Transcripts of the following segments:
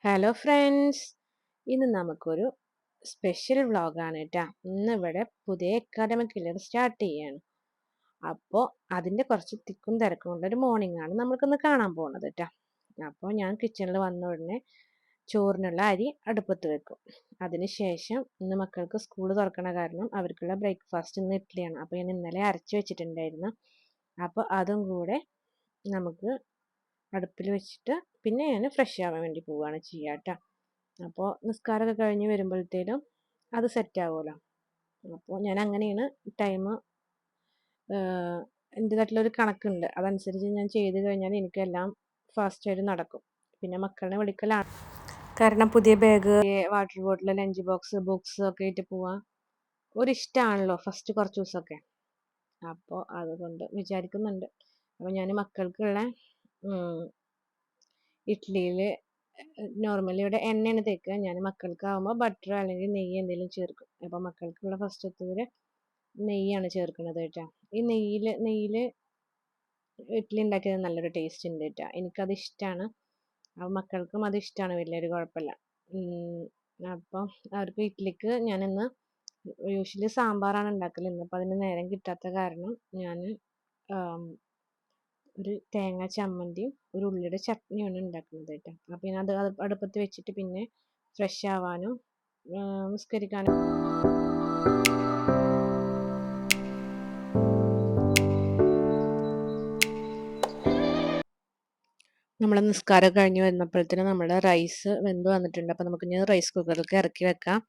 Hello friends, ഇന്ന് നമുക്കൊരു special വ്ളോഗാണ് കേട്ടോ. ഇന്നിവിടെ പുതിയ അക്കാഡമിക് ഇയർ സ്റ്റാർട്ട് ചെയ്യാണ്. അപ്പോൾ അതിൻ്റെ കുറച്ച് തിക്കും തിരക്കും ഉള്ളൊരു മോർണിംഗ് ആണ് നമ്മൾക്കിന്ന് കാണാൻ പോകുന്നത് കേട്ടോ. അപ്പോൾ ഞാൻ കിച്ചണിൽ വന്ന ഉടനെ ചോറിനുള്ള അരി അടുപ്പത്ത് വെക്കും. അതിനുശേഷം ഇന്ന് മക്കൾക്ക് സ്കൂൾ തുറക്കണ കാരണം അവർക്കുള്ള ബ്രേക്ക്ഫാസ്റ്റ് ഇന്ന് ഇഡ്ഡലിയാണ്. അപ്പോൾ ഞാൻ ഇന്നലെ അരച്ച് വെച്ചിട്ടുണ്ടായിരുന്നു. അപ്പോൾ അതും കൂടെ നമുക്ക് അടുപ്പിൽ വെച്ചിട്ട് പിന്നെ ഞാൻ ഫ്രഷ് ആവാൻ വേണ്ടി പോവുകയാണ് ചെയ്യുക കേട്ടോ. അപ്പോൾ നിസ്കാരമൊക്കെ കഴിഞ്ഞ് വരുമ്പോഴത്തേനും അത് സെറ്റ് ആവുമല്ലോ. അപ്പോൾ ഞാൻ അങ്ങനെയാണ് ടൈം, എൻ്റേതായിട്ടുള്ളൊരു കണക്കുണ്ട്. അതനുസരിച്ച് ഞാൻ ചെയ്ത് കഴിഞ്ഞാൽ എനിക്കെല്ലാം ഫാസ്റ്റായിട്ട് നടക്കും. പിന്നെ മക്കളെ വിളിക്കലാണ്, കാരണം പുതിയ bag, water bottle, lunch box, books ഒക്കെ ആയിട്ട് പോവാൻ ഒരിഷ്ടമാണല്ലോ ഫസ്റ്റ് കുറച്ച് ദിവസമൊക്കെ. അപ്പോൾ അതുകൊണ്ട് വിചാരിക്കുന്നുണ്ട്. അപ്പോൾ ഞാൻ മക്കൾക്കുള്ള ഇഡ്ഡലിയിൽ നോർമലി ഇവിടെ എണ്ണയാണ് തേക്കുക. ഞാൻ മക്കൾക്കാവുമ്പോൾ ബട്ടർ അല്ലെങ്കിൽ നെയ്യ് എന്തെങ്കിലും ചേർക്കും. അപ്പോൾ മക്കൾക്കുള്ള ഫസ്റ്റത്തതിൽ നെയ്യാണ് ചേർക്കുന്നത് കേട്ടോ. ഈ നെയ്യിൽ ഇഡ്ഡലി ഉണ്ടാക്കിയത് നല്ലൊരു ടേസ്റ്റ് ഉണ്ട് കേട്ടോ. എനിക്കത് ഇഷ്ടമാണ്. അപ്പോൾ മക്കൾക്കും അത് ഇഷ്ടമാണ്, വലിയൊരു കുഴപ്പമില്ല. അപ്പം അവർക്ക് ഇഡ്ഡലിക്ക് ഞാനിന്ന് യൂഷ്വലി സാമ്പാറാണ് ഉണ്ടാക്കൽ. ഇന്നിപ്പോൾ അതിന് നേരം കിട്ടാത്ത കാരണം ഞാൻ ഒരു തേങ്ങ ചമ്മന്തിയും ഒരു ഉള്ളിയുടെ ചട്നിയാണ് ഉണ്ടാക്കുന്നത് കേട്ടോ. അപ്പോൾ പിന്നെ അത് അടുപ്പത്ത് വെച്ചിട്ട് പിന്നെ ഫ്രഷ് ആവാനും നിസ്കരിക്കാനും നമ്മളെ നിസ്കാരം കഴിഞ്ഞ് വന്നപ്പോഴത്തേനും നമ്മുടെ റൈസ് വെന്ത് വന്നിട്ടുണ്ട്. അപ്പോൾ നമുക്ക് ഇനി റൈസ് കുക്കറിലേക്ക് ഇറക്കി വെക്കാം.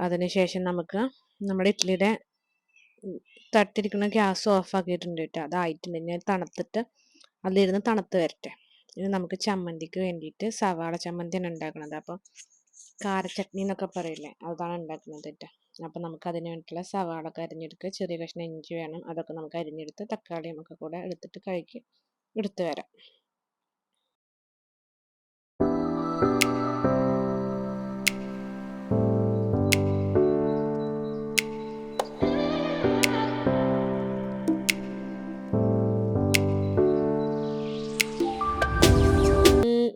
അതിനുശേഷം നമുക്ക് നമ്മുടെ ഇഡ്ഡലിയുടെ തട്ടിരിക്കുന്ന ഗ്യാസ് ഓഫ് ആക്കിയിട്ടുണ്ട് കേട്ടോ. അതായിട്ടുണ്ട്. ഇനി തണുത്തിട്ട് അതിലിരുന്ന് തണുത്ത് വരട്ടെ. ഇനി നമുക്ക് ചമ്മന്തിക്ക് വേണ്ടിയിട്ട് സവാള ചമ്മന്തിയാണ് ഉണ്ടാക്കുന്നത്. അപ്പോൾ കാരച്ചട്നി എന്നൊക്കെ പറയില്ലേ, അതാണ് ഉണ്ടാക്കുന്നത് കേട്ടോ. അപ്പോൾ നമുക്ക് അതിന് വേണ്ടിയിട്ടുള്ള സവാള ഒക്കെ അരിഞ്ഞെടുക്കുക. ചെറിയ കഷ്ണം ഇഞ്ചി വേണം, അതൊക്കെ നമുക്ക് അരിഞ്ഞെടുത്ത് തക്കാളിയും ഒക്കെ കൂടെ എടുത്തിട്ട് കഴുകി എടുത്തു വരാം.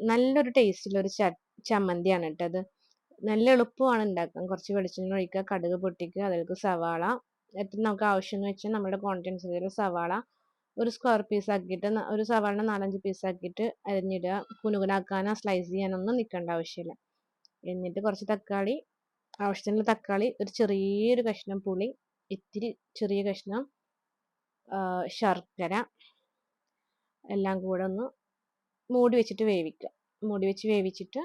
നല്ലൊരു ടേസ്റ്റുള്ളൊരു ചമ്മന്തിയാണ് കേട്ടോ അത്. നല്ല എളുപ്പമാണ് ഉണ്ടാക്കാൻ. കുറച്ച് വെളിച്ചെണ്ണ ഒഴിക്കുക, കടുക് പൊട്ടിക്കുക, അതിലേക്ക് സവാള എത്ര നമുക്ക് ആവശ്യമെന്ന് വെച്ചാൽ നമ്മുടെ ക്വാണ്ടിറ്റി അനുസരിച്ച് സവാള ഒരു സ്ക്വയർ പീസ് ആക്കിയിട്ട്, ഒരു സവാളിനെ 4-5 പീസാക്കിയിട്ട് അരിഞ്ഞിടുക. കുനുകുനാക്കാനോ സ്ലൈസ് ചെയ്യാനൊന്നും നിൽക്കേണ്ട ആവശ്യമില്ല. എന്നിട്ട് കുറച്ച് തക്കാളി, ആവശ്യത്തിനുള്ള തക്കാളി, ഒരു ചെറിയൊരു കഷ്ണം പുളി, ഇത്തിരി ചെറിയ കഷ്ണം ശർക്കര എല്ലാം കൂടെ ഒന്ന് മൂടി വെച്ചിട്ട് വേവിക്കുക. മൂടി വെച്ച് വേവിച്ചിട്ട്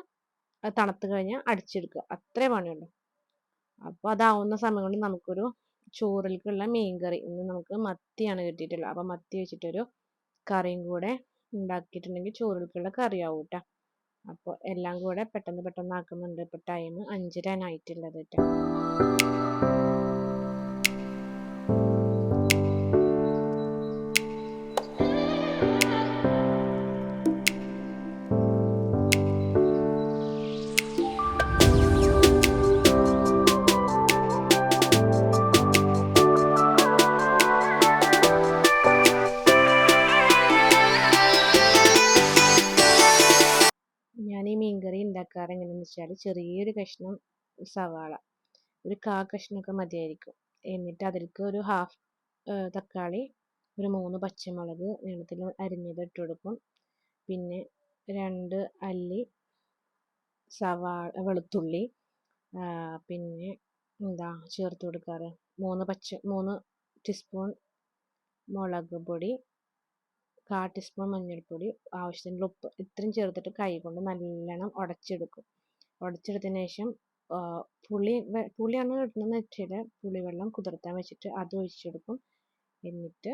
അത് തണുത്ത് കഴിഞ്ഞാൽ അടിച്ചെടുക്കുക. അത്രേ പണിയുള്ളൂ. അപ്പോൾ അതാവുന്ന സമയം കൊണ്ട് നമുക്കൊരു ചോറിലേക്കുള്ള മീൻ കറി, ഇന്ന് നമുക്ക് മത്തിയാണ് കിട്ടിയിട്ടുള്ളത്. അപ്പോൾ മത്തി വെച്ചിട്ടൊരു കറിയും കൂടെ ഉണ്ടാക്കിയിട്ടുണ്ടെങ്കിൽ ചോറിലേക്കുള്ള കറിയാവും കേട്ടോ. അപ്പോൾ എല്ലാം കൂടെ പെട്ടെന്ന് ആക്കുന്നുണ്ട്. ഇപ്പോൾ ടൈം 5:30 ആയിട്ടുള്ളത് കേട്ടോ. ഞാൻ ഈ മീൻകറി ഉണ്ടാക്കാറ് എങ്ങനെയാണെന്ന് വെച്ചാൽ, ചെറിയൊരു കഷ്ണം സവാള, ഒരു കഷ്ണമൊക്കെ മതിയായിരിക്കും. എന്നിട്ട് അതിലേക്ക് ഒരു ഹാഫ് തക്കാളി, ഒരു 3 പച്ചമുളക് നീളത്തിൽ അരിഞ്ഞത് ഇട്ട് കൊടുക്കും. പിന്നെ 2 അല്ലി വെളുത്തുള്ളി, പിന്നെ ചേർത്ത് കൊടുക്കാറ് 3 ടീസ്പൂൺ മുളക് പൊടി, 1/4 ടീസ്പൂൺ മഞ്ഞൾപ്പൊടി, ആവശ്യത്തിനുള്ള ഉപ്പ്, ഇത്രയും ചേർത്തിട്ട് കൈ കൊണ്ട് നല്ലോണം ഉടച്ചെടുക്കും. ഉടച്ചെടുത്തതിന് ശേഷം പുളിയാണ് ഇടുന്നതെന്ന് വെച്ചാൽ പുളിവെള്ളം കുതിർത്താൻ വെച്ചിട്ട് അത് ഒഴിച്ചെടുക്കും. എന്നിട്ട്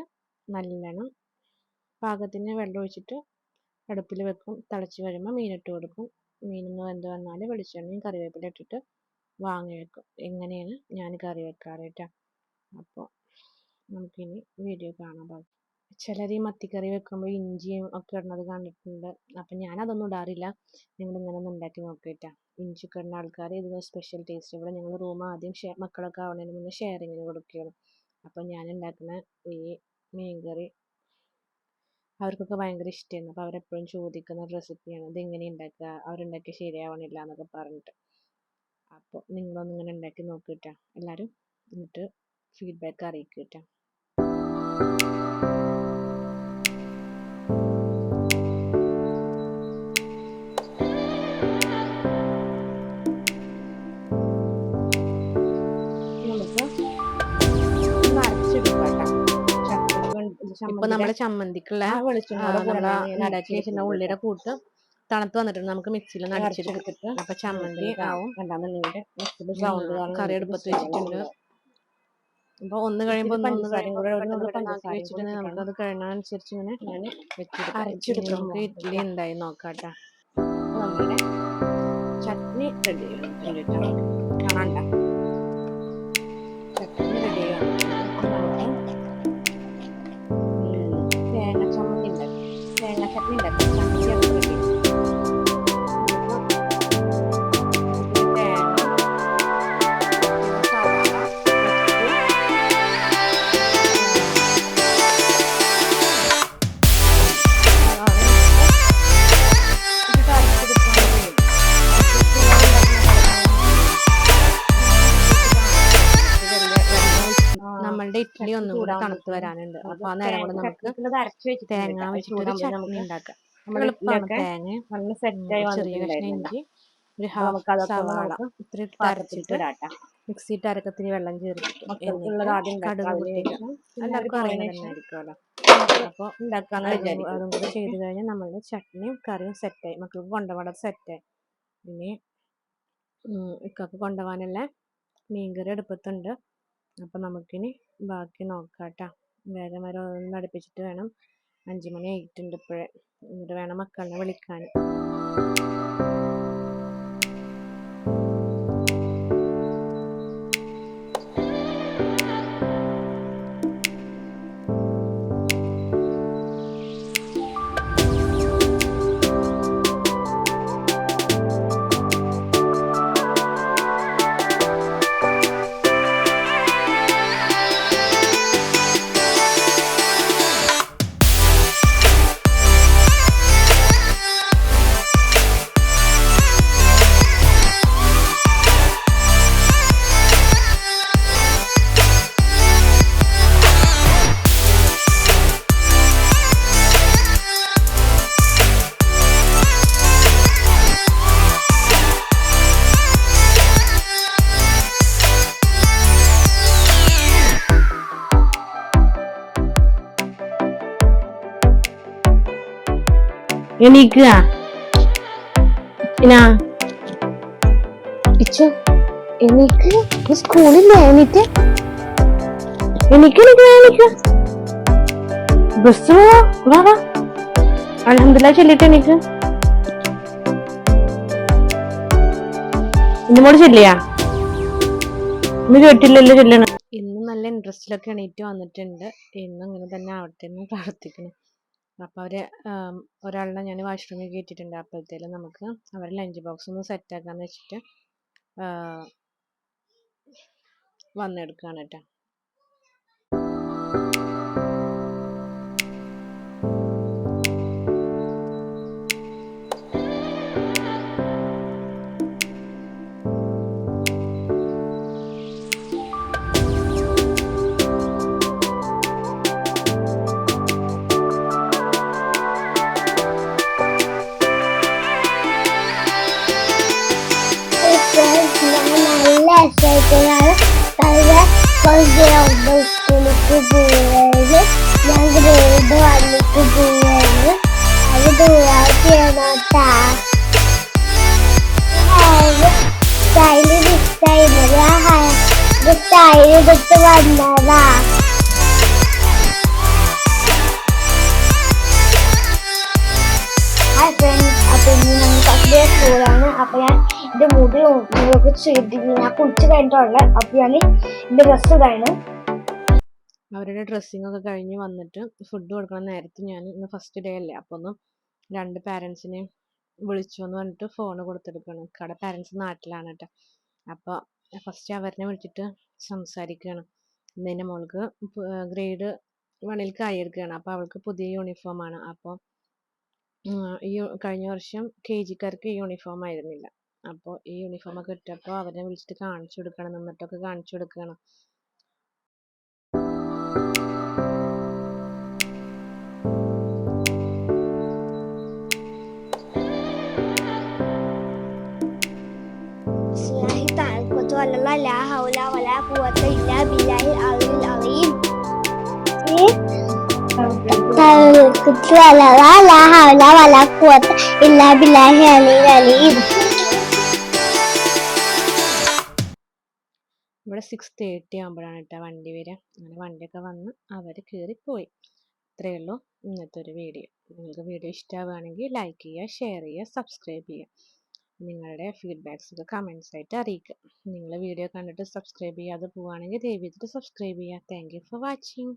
നല്ലോണം പാകത്തിന് വെള്ളം ഒഴിച്ചിട്ട് അടുപ്പിൽ വെക്കും. തിളച്ച് വരുമ്പോൾ മീനിട്ട് കൊടുക്കും. മീനൊന്ന് വെന്ത് വന്നാൽ വെളിച്ചെണ്ണയും കറിവേപ്പില ഇട്ടിട്ട് വാങ്ങി വെക്കും. എങ്ങനെയാണ് ഞാൻ കറി വെക്കാറ് കേട്ടോ. അപ്പോൾ നമുക്കിനി വീഡിയോ കാണാം. ചിലർ ഈ മത്തിക്കറി വെക്കുമ്പോൾ ഇഞ്ചിയും ഒക്കെ ഇടുന്നത് കണ്ടിട്ടുണ്ട്. അപ്പം ഞാനതൊന്നും ഇടാറില്ല. നിങ്ങൾ ഇങ്ങനെ ഒന്ന് ഉണ്ടാക്കി നോക്കിയിട്ടാ. ഇഞ്ചിയൊക്കെ ഇടുന്ന ആൾക്കാർ ഇതിന് സ്പെഷ്യൽ ടേസ്റ്റ്. ഇവിടെ ഞങ്ങൾ റൂം ആദ്യം മക്കളൊക്കെ ആവുന്നതിന് മുന്നേ ഷെയറിങ്ങിന് കൊടുക്കുകയാണ്. അപ്പം ഞാൻ ഉണ്ടാക്കുന്ന ഈ മീൻകറി അവർക്കൊക്കെ ഭയങ്കര ഇഷ്ടമായിരുന്നു. അപ്പോൾ അവരെപ്പോഴും ചോദിക്കുന്ന ഒരു റെസിപ്പിയാണ്, ഇതെങ്ങനെ ഉണ്ടാക്കുക, അവരുണ്ടാക്കി ശരിയാവണില്ല എന്നൊക്കെ പറഞ്ഞിട്ട്. അപ്പോൾ നിങ്ങളൊന്നും ഇങ്ങനെ ഉണ്ടാക്കി നോക്കിയിട്ടാ എല്ലാവരും, എന്നിട്ട് ഫീഡ്ബാക്ക് അറിയിക്കുക. ഇപ്പൊ നമ്മളെ ചമ്മന്തിക്കുള്ള ഉണ്ടാക്കി വെച്ചിട്ടുള്ള ഉള്ളിയുടെ കൂട്ട് തണുത്ത് വന്നിട്ടുണ്ട്. നമുക്ക് മിക്സിയിൽ അടിച്ചെടുത്തിട്ട് അപ്പൊ ചമ്മന്തി ആവും. കറി അടുപ്പത്ത് വെച്ചിട്ടുണ്ട്. അപ്പൊ ഒന്ന് കഴിയുമ്പോൾ വെച്ചിട്ട് നമുക്കത് കഴിയുന്നതനുസരിച്ച് ഇങ്ങനെ വെച്ചെടുക്കാം. നമുക്ക് ഇഡ്ഡലി ഉണ്ടായി നോക്കാട്ടോ. നമ്മുടെ ചട്നി റെഡി കാണണ്ട, ചട്നി റെഡി തേങ്ങ ചമ്മന്തി ഉണ്ടാക്കി, തേങ്ങ ചട്നി ഉണ്ടാക്കി, ചമ്മന്തി അത് റെഡി. നമ്മളുടെ ഇഡ്ഡലി ഒന്നും കൂടെ തണുത്ത് വരാനുണ്ട്. അപ്പൊ ആ നേരം കൊണ്ട് നമുക്ക് തേങ്ങ വെച്ചിട്ട് ഒരു ചട്നി ഉണ്ടാക്കാം. എളുപ്പമാണ്. തേങ്ങ, ചെറിയ കഷ്ണം ഇഞ്ചി, ഒരു ഹാഫ് സവാള ഇത്തിരി അരച്ചിട്ട് മിക്സിയിട്ട് അരക്കത്തിന് വെള്ളം ചേർത്തിട്ട് കടുക് പൊട്ടിക്കാം. എല്ലാവർക്കും അറിയുന്നത് തന്നെ ആയിരിക്കുമല്ലോ. അപ്പോൾ അതും കൂടെ ചെയ്ത് കഴിഞ്ഞാൽ നമ്മളുടെ ചട്നിയും കറിയും സെറ്റായി. മക്കൾക്ക് കൊണ്ടുപോകാൻ സെറ്റായി. ഇനി ഇക്കൊക്കെ കൊണ്ടുപോകാനുള്ള മീൻകറി അടുപ്പത്തുണ്ട്. അപ്പം നമുക്കിനി ബാക്കി നോക്കാട്ടോ. വേഗം വരെ ഒന്ന് അടുപ്പിച്ചിട്ട് വേണം. 5 മണി ആയിട്ടുണ്ട് ഇപ്പോഴേ. എന്നിട്ട് വേണം മക്കളെ വിളിക്കാൻ. എണീക്കുക എണീക്ക്, സ്കൂളില്ലേ? എണീക്ക് ബസ് വാ വാ. അൽഹംദുലില്ലാഹ് ചൊല്ലിട്ട് എണീക്ക്. ഇന്നുമോട് ചൊല്ലിയാ? ഇന്ന് കേട്ടില്ലല്ലോ ചൊല്ലണം. ഇന്ന് നല്ല ഇൻട്രസ്റ്റിലൊക്കെ എണീറ്റ് വന്നിട്ടുണ്ട്. ഇന്നും ഇങ്ങനെ തന്നെ ആവട്ടെ എന്ന് പ്രാർത്ഥിക്കണം. അപ്പോൾ ഒരാളിനെ ഞാൻ വാഷ്റൂമിൽ കയറ്റിയിട്ടുണ്ട്. അപ്പോഴത്തേലും നമുക്ക് അവരുടെ ലഞ്ച് ബോക്സ് ഒന്ന് സെറ്റാക്കാന്ന് വെച്ചിട്ട് വന്നെടുക്കുകയാണ് കേട്ടോ. സ്കൂളിലേക്ക് പോയത് ഞാൻ ഗ്രേഡ് 1ക്ക് പോയത്. അത് ദൂരാഴ്ചയാണോട്ടാ. സ്റ്റൈല് ഡിസ്റ്റൈനത് സ്റ്റൈൽ എടുത്ത് വന്നതാ. അപ്പൊ ഇനി നമ്മൾ ഫസ്റ്റ് സ്കൂളാണ്. അപ്പൊ ഞാൻ എന്റെ മുടി ചെയ്തിട്ട് ഞാൻ കുളിച്ച് കഴിഞ്ഞിട്ടുള്ള. അപ്പൊ ഞാൻ എന്റെ ഡ്രസ്സ് ഇതാണ്. അവരുടെ ഡ്രസ്സിങ് ഒക്കെ കഴിഞ്ഞ് വന്നിട്ട് ഫുഡ് കൊടുക്കണം നേരത്തെ. ഞാൻ ഇന്ന് ഫസ്റ്റ് ഡേ അല്ലേ, അപ്പോൾ ഒന്ന് 2 പാരൻസിനെ വിളിച്ചു എന്ന് പറഞ്ഞിട്ട് ഫോൺ കൊടുത്തെടുക്കണം. കട പാരൻസ് നാട്ടിലാണ് കേട്ടോ. അപ്പോൾ ഫസ്റ്റ് അവരെ വിളിച്ചിട്ട് സംസാരിക്കുകയാണ്. ഇന്ന് എൻ്റെ മോൾക്ക് ഗ്രേഡ് 1ലേക്ക് ആയിരിക്കുകയാണ്. അപ്പോൾ അവൾക്ക് പുതിയ യൂണിഫോമാണ്. അപ്പോൾ ഈ കഴിഞ്ഞ വർഷം KG-ക്കാർക്ക് ഈ യൂണിഫോം ആയിരുന്നില്ല. അപ്പോൾ ഈ യൂണിഫോമൊക്കെ ഇട്ടപ്പോൾ അവരെ വിളിച്ചിട്ട് കാണിച്ചു കൊടുക്കണം, നിന്നിട്ടൊക്കെ കാണിച്ചു കൊടുക്കണം. لا حول ولا قوة إلا بالله العلي العظيم. لا حول ولا قوة إلا بالله العلي العظيم. ഇവിടെ 6:30 ആകുമ്പോഴാണ് കേട്ടോ വണ്ടി വരിക. അങ്ങനെ വണ്ടിയൊക്കെ വന്ന് അവർ കയറിപ്പോയി. ഇത്രയേ ഉള്ളൂ ഇന്നത്തെ ഒരു വീഡിയോ. നിങ്ങൾക്ക് വീഡിയോ ഇഷ്ടമാവുകയാണെങ്കിൽ ലൈക്ക് ചെയ്യുക, ഷെയർ ചെയ്യുക, സബ്സ്ക്രൈബ് ചെയ്യുക. നിങ്ങളുടെ ഫീഡ്ബാക്സ് ഒക്കെ കമൻസ് ആയിട്ട് അറിയിക്കുക. നിങ്ങൾ വീഡിയോ കണ്ടിട്ട് സബ്സ്ക്രൈബ് ചെയ്യാതെ പോവുകയാണെങ്കിൽ ദയവ് ചെയ്തിട്ട് സബ്സ്ക്രൈബ് ചെയ്യുക. Thank you for watching.